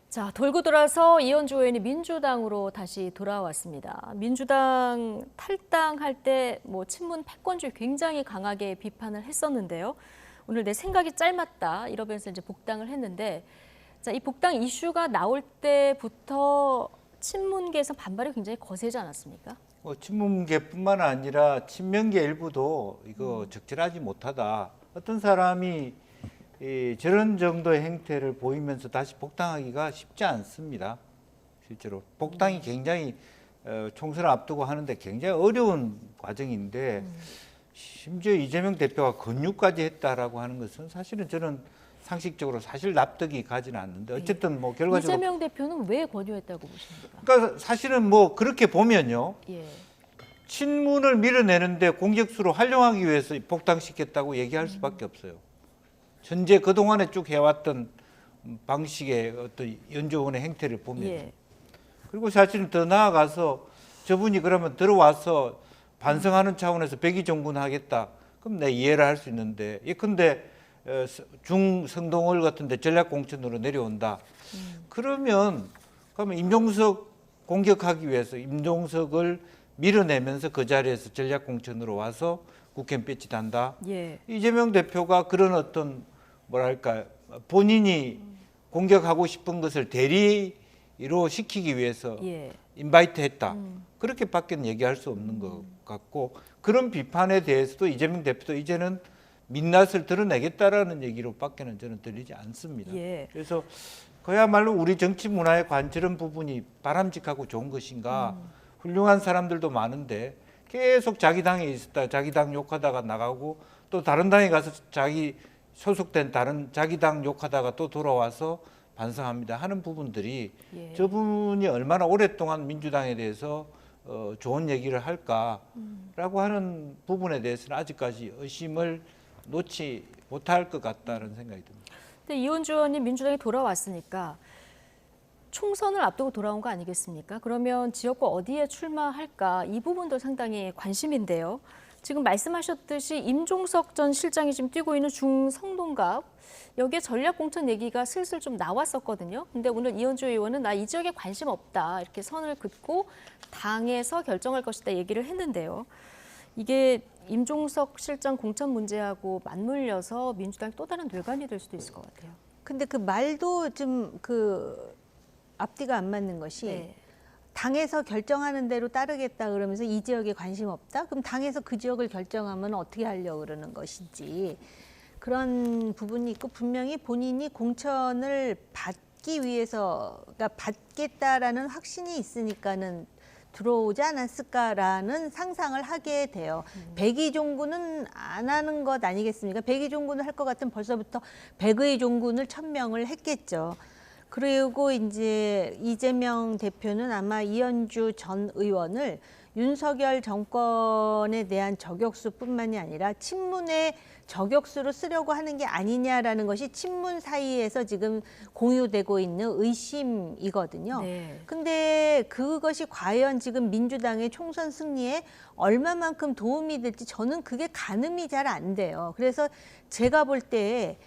자, 돌고 돌아서 이현주 의원이 민주당으로 다시 돌아왔습니다. 민주당 탈당할 때 뭐 친문 패권주의 굉장히 강하게 비판을 했었는데요. 오늘 내 생각이 짧았다 이러면서 이제 복당을 했는데 자, 이 복당 이슈가 나올 때부터 친문계에서 반발이 굉장히 거세지 않았습니까? 친문계뿐만 아니라 친명계 일부도 이거 적절하지 못하다. 어떤 사람이 저런 정도의 행태를 보이면서 다시 복당하기가 쉽지 않습니다. 실제로 복당이 굉장히 총선을 앞두고 하는데 굉장히 어려운 과정인데 심지어 이재명 대표가 권유까지 했다라고 하는 것은 사실은 저는 상식적으로 사실 납득이 가지는 않는데 어쨌든 뭐 결과적으로 이재명 대표는 왜 권유했다고 보십니까? 그러니까 사실은 뭐 그렇게 보면요. 예. 친문을 밀어내는데 공격수로 활용하기 위해서 복당시켰다고 얘기할 수밖에 없어요. 현재 그동안에 쭉 해왔던 방식의 어떤 연주 의원의 행태를 보면 예. 그리고 사실은 더 나아가서 저분이 그러면 들어와서 반성하는 차원에서 백의종군하겠다. 그럼 내 이해를 할 수 있는데 예컨대 중성동을 같은데 전략공천으로 내려온다. 그러면 임종석 공격하기 위해서 임종석을 밀어내면서 그 자리에서 전략공천으로 와서 국회의원 배치한다. 예. 이재명 대표가 그런 어떤 뭐랄까 본인이 공격하고 싶은 것을 대리로 시키기 위해서 예. 인바이트 했다. 그렇게밖에 얘기할 수 없는 것 같고 그런 비판에 대해서도 이재명 대표도 이제는 민낯을 드러내겠다라는 얘기로밖에는 저는 들리지 않습니다. 예. 그래서 그야말로 우리 정치 문화의 관철한 부분이 바람직하고 좋은 것인가. 훌륭한 사람들도 많은데 계속 자기 당에 있었다 자기 당 욕하다가 나가고 또 다른 당에 가서 자기 소속된 다른 자기 당 욕하다가 또 돌아와서 반성합니다 하는 부분들이 예. 저분이 얼마나 오랫동안 민주당에 대해서 좋은 얘기를 할까라고 하는 부분에 대해서는 아직까지 의심을 놓지 못할 것 같다는 생각이 듭니다. 근데 이현주 의원님 민주당에 돌아왔으니까 총선을 앞두고 돌아온 거 아니겠습니까? 그러면 지역구 어디에 출마할까 이 부분도 상당히 관심인데요. 지금 말씀하셨듯이 임종석 전 실장이 지금 뛰고 있는 중성동갑 여기에 전략공천 얘기가 슬슬 좀 나왔었거든요. 근데 오늘 이현주 의원은 나 이 지역에 관심 없다 이렇게 선을 긋고 당에서 결정할 것이다 얘기를 했는데요. 이게 임종석 실장 공천 문제하고 맞물려서 민주당 또 다른 뇌관이 될 수도 있을 것 같아요. 근데 그 말도 좀 그 앞뒤가 안 맞는 것이 네. 당에서 결정하는 대로 따르겠다 그러면서 이 지역에 관심 없다? 그럼 당에서 그 지역을 결정하면 어떻게 하려고 그러는 것인지 그런 부분이 있고 분명히 본인이 공천을 받기 위해서 그러니까 받겠다라는 확신이 있으니까는 들어오지 않았을까라는 상상을 하게 돼요. 백의종군은 안 하는 것 아니겠습니까? 백의종군을 할 것 같으면 벌써부터 백의종군을 1000명을 했겠죠. 그리고 이제 이재명 대표는 아마 이현주 전 의원을 윤석열 정권에 대한 저격수뿐만이 아니라 친문의 저격수로 쓰려고 하는 게 아니냐라는 것이 친문 사이에서 지금 공유되고 있는 의심이거든요. 네. 근데 그것이 과연 지금 민주당의 총선 승리에 얼마만큼 도움이 될지 저는 그게 가늠이 잘 안 돼요. 그래서 제가 볼 때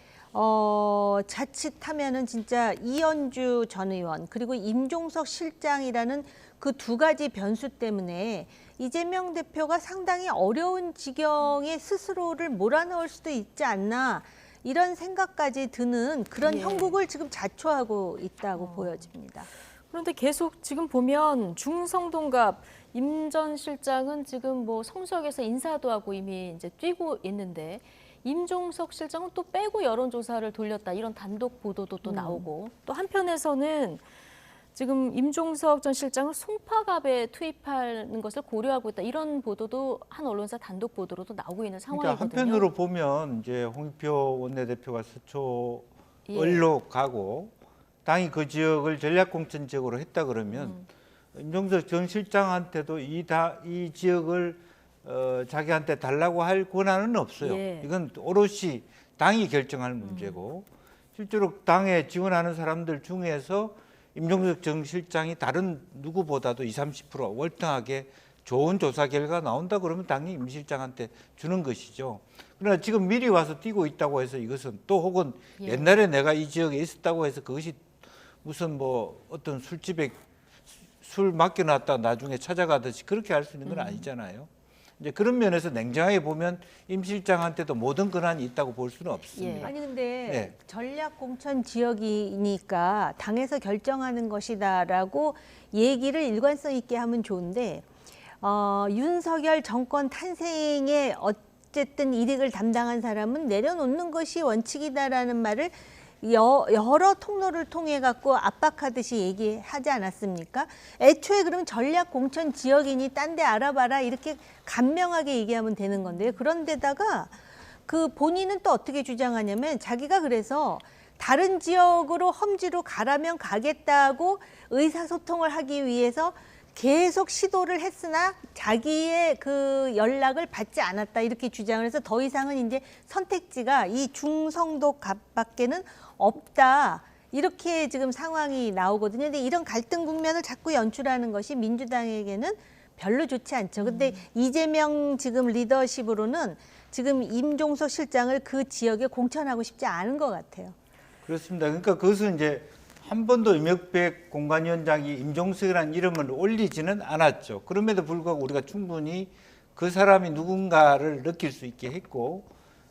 자칫하면은 진짜 이현주 전 의원 그리고 임종석 실장이라는 그 두 가지 변수 때문에 이재명 대표가 상당히 어려운 지경에 스스로를 몰아넣을 수도 있지 않나 이런 생각까지 드는 그런 예. 형국을 지금 자초하고 있다고 보여집니다. 그런데 계속 지금 보면 중성동갑 임 전 실장은 지금 뭐 성수역에서 인사도 하고 이미 이제 뛰고 있는데 임종석 실장은 또 빼고 여론조사를 돌렸다 이런 단독 보도도 또 나오고 또 한편에서는 지금 임종석 전 실장을 송파갑에 투입하는 것을 고려하고 있다 이런 보도도 한 언론사 단독 보도로도 나오고 있는 그러니까 상황이거든요. 한편으로 보면 이제 홍익표 원내대표가 서초을로 가고 당이 그 지역을 전략공천 지역으로 했다 그러면 임종석 전 실장한테도 이 지역을 자기한테 달라고 할 권한은 없어요. 예. 이건 오롯이 당이 결정할 문제고 실제로 당에 지원하는 사람들 중에서 임종석 전 실장이 다른 누구보다도 20-30% 월등하게 좋은 조사 결과 나온다 그러면 당연히 임 실장한테 주는 것이죠. 그러나 지금 미리 와서 뛰고 있다고 해서 이것은 또 혹은 예. 옛날에 내가 이 지역에 있었다고 해서 그것이 무슨 뭐 어떤 술집에 술 맡겨놨다 나중에 찾아가듯이 그렇게 할 수 있는 건 아니잖아요. 이제 그런 면에서 냉정하게 보면 임 실장한테도 모든 권한이 있다고 볼 수는 없습니다. 예. 아니 근데 네. 전략 공천 지역이니까 당에서 결정하는 것이다라고 얘기를 일관성 있게 하면 좋은데 윤석열 정권 탄생에 어쨌든 이익을 담당한 사람은 내려놓는 것이 원칙이다라는 말을 여러 통로를 통해 갖고 압박하듯이 얘기하지 않았습니까? 애초에 그러면 전략 공천 지역이니 딴 데 알아봐라 이렇게 간명하게 얘기하면 되는 건데요. 그런데다가 그 본인은 또 어떻게 주장하냐면 자기가 그래서 다른 지역으로 험지로 가라면 가겠다고 의사소통을 하기 위해서 계속 시도를 했으나 자기의 그 연락을 받지 않았다 이렇게 주장을 해서 더 이상은 이제 선택지가 이 중성도 갑밖에는 없다 이렇게 지금 상황이 나오거든요. 근데 이런 갈등 국면을 자꾸 연출하는 것이 민주당에게는 별로 좋지 않죠. 근데 이재명 지금 리더십으로는 지금 임종석 실장을 그 지역에 공천하고 싶지 않은 것 같아요. 그렇습니다. 그러니까 그것은 이제 한 번도 임혁백 공관위원장이 임종석이라는 이름을 올리지는 않았죠. 그럼에도 불구하고 우리가 충분히 그 사람이 누군가를 느낄 수 있게 했고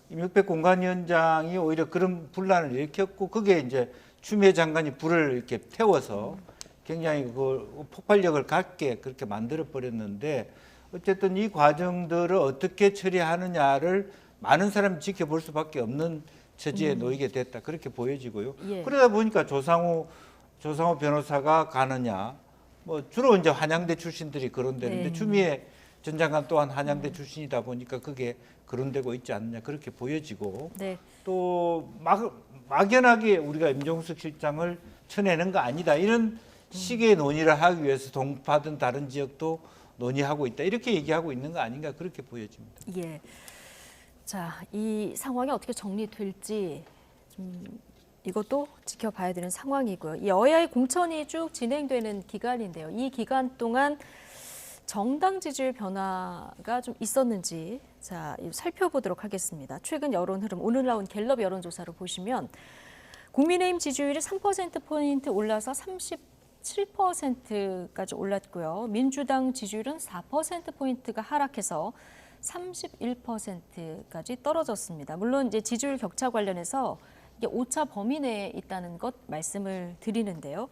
임혁백 공관위원장이 오히려 그런 분란을 일으켰고 그게 이제 추미애 장관이 불을 이렇게 태워서 굉장히 그 폭발력을 갖게 그렇게 만들어 버렸는데 어쨌든 이 과정들을 어떻게 처리하느냐를 많은 사람이 지켜볼 수밖에 없는 처지에 놓이게 됐다 그렇게 보여지고요. 예. 그러다 보니까 조상우 변호사가 가느냐, 뭐 주로 이제 한양대 출신들이 거론되는데 네. 추미애 전 장관 또한 한양대 출신이다 보니까 그게 거론되고 있지 않느냐 그렇게 보여지고 네. 또 막연하게 우리가 임종석 실장을 쳐내는 거 아니다 이런 식의 논의를 하기 위해서 동파든 다른 지역도 논의하고 있다 이렇게 얘기하고 있는 거 아닌가 그렇게 보여집니다. 예. 자, 이 상황이 어떻게 정리될지 좀 이것도 지켜봐야 되는 상황이고요. 이 여야의 공천이 쭉 진행되는 기간인데요. 이 기간 동안 정당 지지율 변화가 좀 있었는지 자, 살펴보도록 하겠습니다. 최근 여론 흐름, 오늘 나온 갤럽 여론조사로 보시면 국민의힘 지지율이 3%포인트 올라서 37%까지 올랐고요. 민주당 지지율은 4%포인트가 하락해서 31%까지 떨어졌습니다. 물론 이제 지지율 격차 관련해서 이게 오차 범위 내에 있다는 것 말씀을 드리는데요.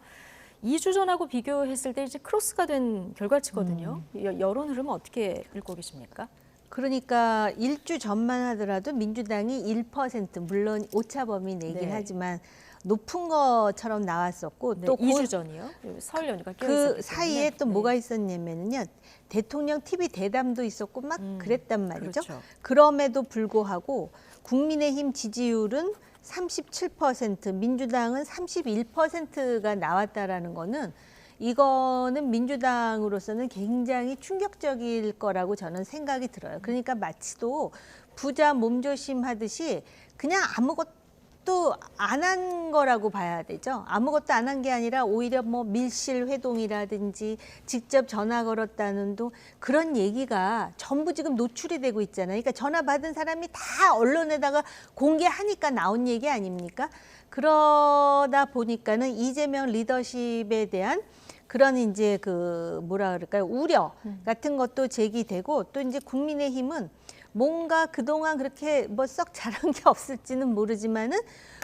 2주 전하고 비교했을 때 이제 크로스가 된 결과치거든요. 여론 흐름은 어떻게 읽고 계십니까? 그러니까 1주 전만 하더라도 민주당이 1% 물론 오차 범위 내긴 네. 하지만 높은 것처럼 나왔었고 네, 또 2주 전이요. 설 연휴가 껴있었기 그 때문에. 사이에 또 네. 뭐가 있었냐면요. 대통령 TV 대담도 있었고 막 그랬단 말이죠. 그렇죠. 그럼에도 불구하고 국민의힘 지지율은 37%, 민주당은 31%가 나왔다라는 거는 이거는 민주당으로서는 굉장히 충격적일 거라고 저는 생각이 들어요. 그러니까 마치도 부자 몸조심 하듯이 그냥 아무것도 안 한 거라고 봐야 되죠. 아무것도 안 한 게 아니라 오히려 뭐 밀실 회동이라든지 직접 전화 걸었다는 둥 그런 얘기가 전부 지금 노출이 되고 있잖아요. 그러니까 전화 받은 사람이 다 언론에다가 공개하니까 나온 얘기 아닙니까? 그러다 보니까는 이재명 리더십에 대한 그런 이제 그 뭐라 그럴까요? 우려 같은 것도 제기되고 또 이제 국민의힘은 뭔가 그동안 그렇게 뭐 썩 잘한 게 없을지는 모르지만은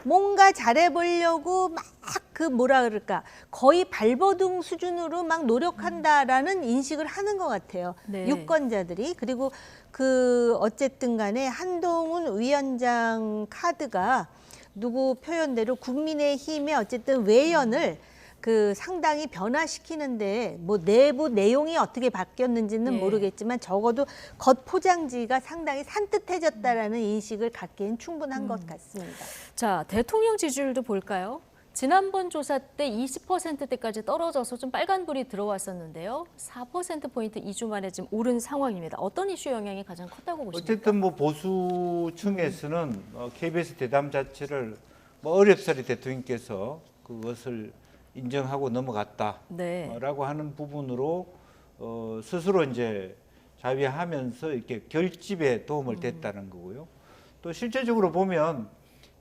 뭔가 잘해보려고 막 그 뭐라 그럴까 거의 발버둥 수준으로 막 노력한다라는 인식을 하는 것 같아요. 네. 유권자들이. 그리고 그 어쨌든 간에 한동훈 위원장 카드가 누구 표현대로 국민의힘의 어쨌든 외연을 그 상당히 변화시키는데 뭐 내부 내용이 어떻게 바뀌었는지는 예. 모르겠지만 적어도 겉포장지가 상당히 산뜻해졌다라는 인식을 갖기엔 충분한 것 같습니다. 자, 대통령 지지율도 볼까요? 지난번 조사 때 20%대까지 떨어져서 좀 빨간불이 들어왔었는데요. 4%포인트 2주 만에 지금 오른 상황입니다. 어떤 이슈 영향이 가장 컸다고 보십니까? 어쨌든 뭐 보수층에서는 KBS 대담 자체를 뭐 어렵사리 대통령께서 그것을 인정하고 넘어갔다라고 네. 하는 부분으로 스스로 이제 자위하면서 이렇게 결집에 도움을 댔다는 거고요. 또 실제적으로 보면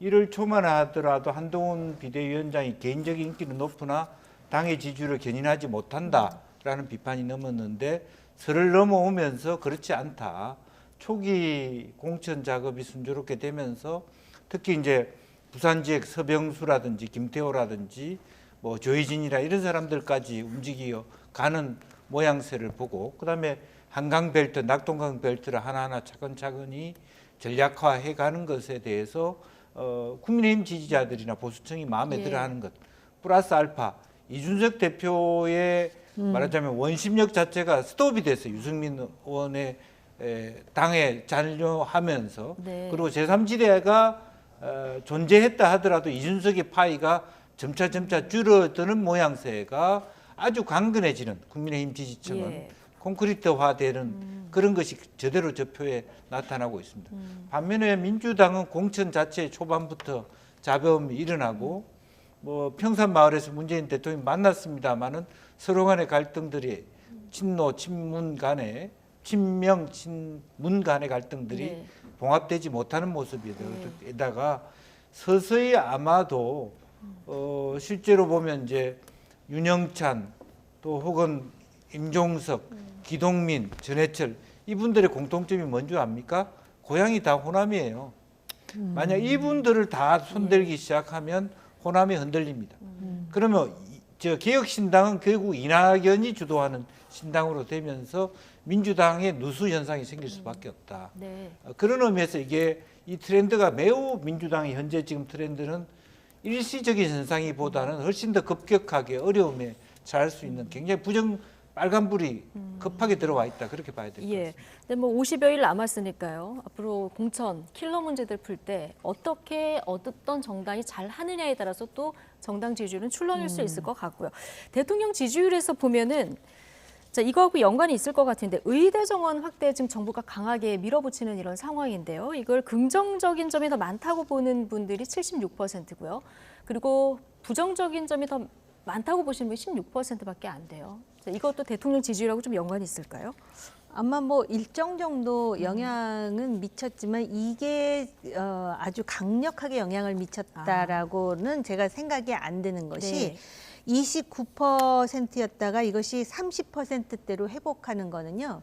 1월 초만 하더라도 한동훈 비대위원장이 개인적인 인기는 높으나 당의 지지율을 견인하지 못한다라는 비판이 넘었는데 설을 넘어오면서 그렇지 않다. 초기 공천 작업이 순조롭게 되면서 특히 이제 부산 지역 서병수라든지 김태호라든지 뭐 조희진이라 이런 사람들까지 움직여 가는 모양새를 보고 그다음에 한강 벨트, 낙동강 벨트를 하나하나 차근차근히 전략화해 가는 것에 대해서 국민의힘 지지자들이나 보수층이 마음에 예. 들어하는 것 플러스 알파 이준석 대표의 말하자면 원심력 자체가 스톱이 됐어요. 유승민 의원의 당에 잔류하면서 네. 그리고 제3지대가 존재했다 하더라도 이준석의 파이가 점차 줄어드는 모양새가 아주 강건해지는 국민의힘 지지층은 예. 콘크리트화되는 그런 것이 제대로 저표에 나타나고 있습니다. 반면에 민주당은 공천 자체 초반부터 잡음이 일어나고 뭐 평산마을에서 문재인 대통령이 만났습니다마는 서로 간의 갈등들이 친노, 친문 간의 친명, 친문 간의 갈등들이 네. 봉합되지 못하는 모습에다가 서서히 아마도 실제로 보면 이제 윤영찬 또 혹은 임종석, 기동민, 전해철 이분들의 공통점이 뭔지 압니까? 고향이 다 호남이에요. 만약 이분들을 다 손들기 시작하면 호남이 흔들립니다. 그러면 저 개혁신당은 결국 이낙연이 주도하는 신당으로 되면서 민주당의 누수 현상이 생길 수밖에 없다. 네. 그런 의미에서 이게 이 트렌드가 매우 민주당의 현재 지금 트렌드는 일시적인 현상이보다는 훨씬 더 급격하게 어려움에 처할 수 있는 굉장히 빨간불이 급하게 들어와 있다 그렇게 봐야 될 것 같습니다. 근데 뭐 50여일 남았으니까요. 앞으로 공천, 킬러 문제들 풀 때 어떤 정당이 잘 하느냐에 따라서 또 정당 지지율은 출렁일 수 있을 것 같고요. 대통령 지지율에서 보면은 자, 이거하고 연관이 있을 것 같은데 의대 정원 확대에 지금 정부가 강하게 밀어붙이는 이런 상황인데요. 이걸 긍정적인 점이 더 많다고 보는 분들이 76%고요. 그리고 부정적인 점이 더 많다고 보시는 분이 16%밖에 안 돼요. 자, 이것도 대통령 지지율하고 좀 연관이 있을까요? 아마 뭐 일정 정도 영향은 미쳤지만 이게 아주 강력하게 영향을 미쳤다라고는 제가 생각이 안 드는 것이 네. 29%였다가 이것이 30%대로 회복하는 거는요.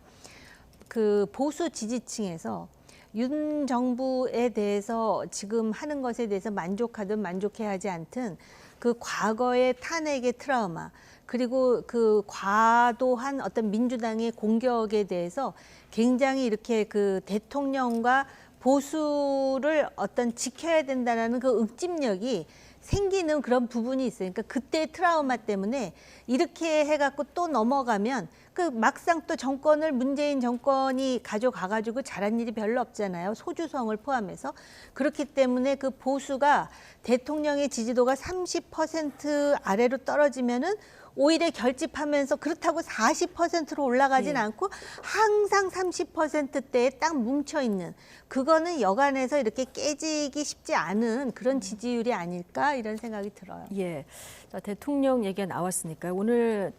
그 보수 지지층에서 윤 정부에 대해서 지금 하는 것에 대해서 만족하든 만족해야 하지 않든 그 과거의 탄핵의 트라우마 그리고 그 과도한 어떤 민주당의 공격에 대해서 굉장히 이렇게 그 대통령과 보수를 어떤 지켜야 된다는 그 응집력이 생기는 그런 부분이 있어요. 그러니까 그때 트라우마 때문에 이렇게 해갖고 또 넘어가면 그 막상 또 정권을 문재인 정권이 가져가가지고 잘한 일이 별로 없잖아요. 소주성을 포함해서. 그렇기 때문에 그 보수가 대통령의 지지도가 30% 아래로 떨어지면은 오히려 결집하면서 그렇다고 40%로 올라가진 않고 항상 30%대에 딱 뭉쳐있는 그거는 여간에서 이렇게 깨지기 쉽지 않은 그런 지지율이 아닐까 이런 생각이 들어요. 예, 자, 대통령 얘기가 나왔으니까 오늘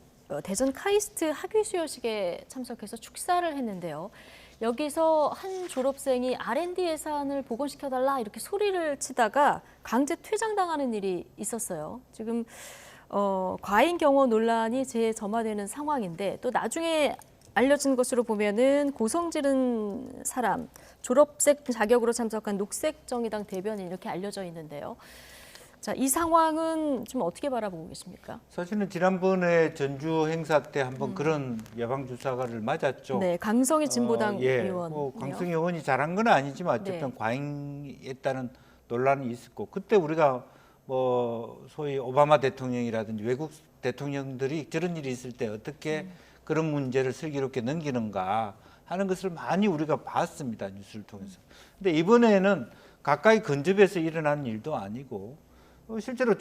대전 카이스트 학위 수여식에 참석해서 축사를 했는데요. 여기서 한 졸업생이 R&D 예산을 복원시켜달라 이렇게 소리를 치다가 강제 퇴장당하는 일이 있었어요. 지금 과잉 경호 논란이 재점화되는 상황인데 또 나중에 알려진 것으로 보면은 고성 지른 사람, 졸업생 자격으로 참석한 녹색정의당 대변인 이렇게 알려져 있는데요. 자, 이 상황은 좀 어떻게 바라보고 계십니까? 사실은 지난번에 전주 행사 때 한번 그런 예방주사를 맞았죠. 네, 강성희 진보당 의원. 뭐 강성희 의원이 잘한 건 아니지만 어쨌든 네. 과잉했다는 논란이 있었고 그때 우리가 뭐 소위 오바마 대통령이라든지 외국 대통령들이 저런 일이 있을 때 어떻게 그런 문제를 슬기롭게 넘기는가 하는 것을 많이 우리가 봤습니다. 뉴스를 통해서. 근데 이번에는 가까이 근접해서 일어난 일도 아니고 실제로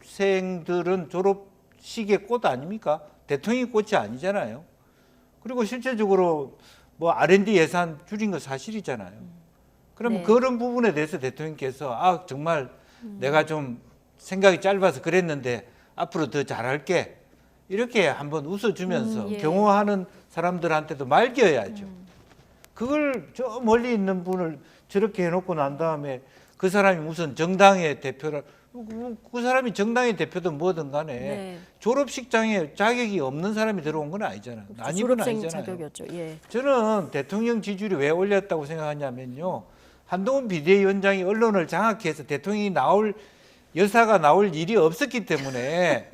졸업생들은 졸업식의 꽃 아닙니까? 대통령이 꽃이 아니잖아요. 그리고 실제적으로 뭐 R&D 예산 줄인 거 사실이잖아요. 그러면 네. 그런 부분에 대해서 대통령께서 정말 내가 좀 생각이 짧아서 그랬는데 앞으로 더 잘할게 이렇게 한번 웃어주면서 예. 경호하는 사람들한테도 말겨야죠. 그걸 저 멀리 있는 분을 저렇게 해놓고 난 다음에 그 사람이 무슨 정당의 대표라 그 사람이 정당의 대표든 뭐든 간에 네. 졸업식장에 자격이 없는 사람이 들어온 건 아니잖아요. 난입은 졸업생 아니잖아요. 자격이었죠. 예. 저는 대통령 지지율이 왜 올렸다고 생각하냐면요. 한동훈 비대위원장이 언론을 장악해서 대통령이 여사가 나올 일이 없었기 때문에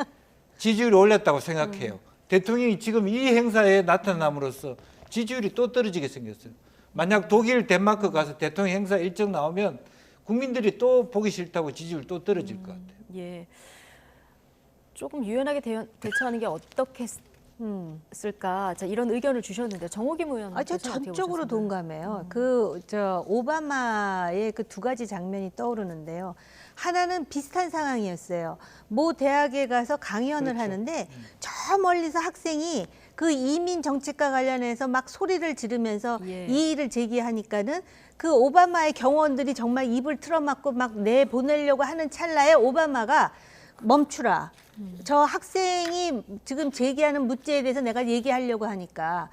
지지율이 올렸다고 생각해요. 대통령이 지금 이 행사에 나타남으로써 지지율이 또 떨어지게 생겼어요. 만약 독일, 덴마크 가서 대통령 행사 일정 나오면 국민들이 또 보기 싫다고 지지율 또 떨어질 것 같아요. 예. 조금 유연하게 대처하는 게 어떻겠을까? 자, 이런 의견을 주셨는데 정호김 의원. 저 전적으로 동감해요. 오바마의 그 두 가지 장면이 떠오르는데요. 하나는 비슷한 상황이었어요. 모 대학에 가서 강연을 그렇죠. 하는데 저 멀리서 학생이 그 이민 정책과 관련해서 막 소리를 지르면서 예. 이의를 제기하니까는 그 오바마의 경호원들이 정말 입을 틀어막고 막 내보내려고 하는 찰나에 오바마가 멈추라. 저 학생이 지금 제기하는 문제에 대해서 내가 얘기하려고 하니까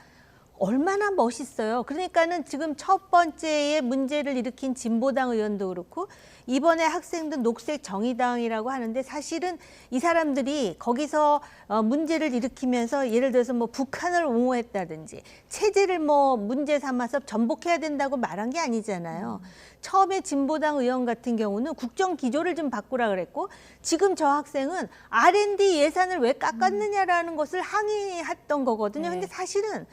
얼마나 멋있어요. 그러니까는 지금 첫 번째의 문제를 일으킨 진보당 의원도 그렇고 이번에 학생들 녹색 정의당이라고 하는데 사실은 이 사람들이 거기서 문제를 일으키면서 예를 들어서 뭐 북한을 옹호했다든지 체제를 뭐 문제 삼아서 전복해야 된다고 말한 게 아니잖아요. 처음에 진보당 의원 같은 경우는 국정 기조를 좀 바꾸라 그랬고 지금 저 학생은 R&D 예산을 왜 깎았느냐라는 것을 항의했던 거거든요. 네. 근데 사실은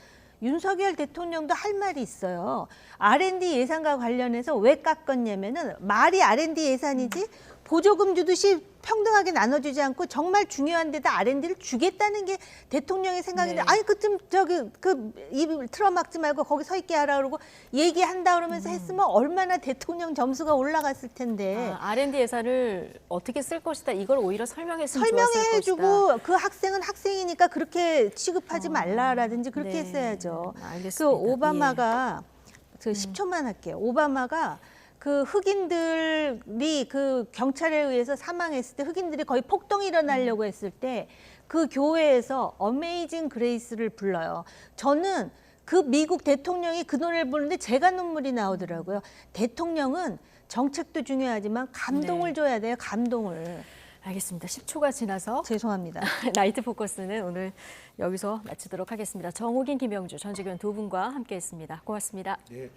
윤석열 대통령도 할 말이 있어요. R&D 예산과 관련해서 왜 깎았냐면은 말이 R&D 예산이지 보조금 주듯이 평등하게 나눠주지 않고 정말 중요한 데다 R&D를 주겠다는 게 대통령의 생각인데 네. 아니 그쯤 저기 입 틀어막지 말고 거기 서 있게 하라 그러고 얘기한다 그러면서 했으면 얼마나 대통령 점수가 올라갔을 텐데 R&D 예산을 어떻게 쓸 것이다. 이걸 오히려 설명했으면 좋았을 것이다. 설명해주고 그 학생은 학생이니까 그렇게 취급하지 말라라든지 그렇게 네. 했어야죠. 알겠습니다. 그 오바마가 그 10초만 할게요. 오바마가 그 흑인들이 그 경찰에 의해서 사망했을 때 흑인들이 거의 폭동이 일어나려고 했을 때 그 교회에서 어메이징 그레이스를 불러요. 저는 그 미국 대통령이 그 노래를 부르는데 제가 눈물이 나오더라고요. 대통령은 정책도 중요하지만 감동을 네. 줘야 돼요. 감동을. 알겠습니다. 10초가 지나서 죄송합니다. 나이트 포커스는 오늘 여기서 마치도록 하겠습니다. 정욱인, 김영주, 전직원 두 분과 함께했습니다. 고맙습니다. 예.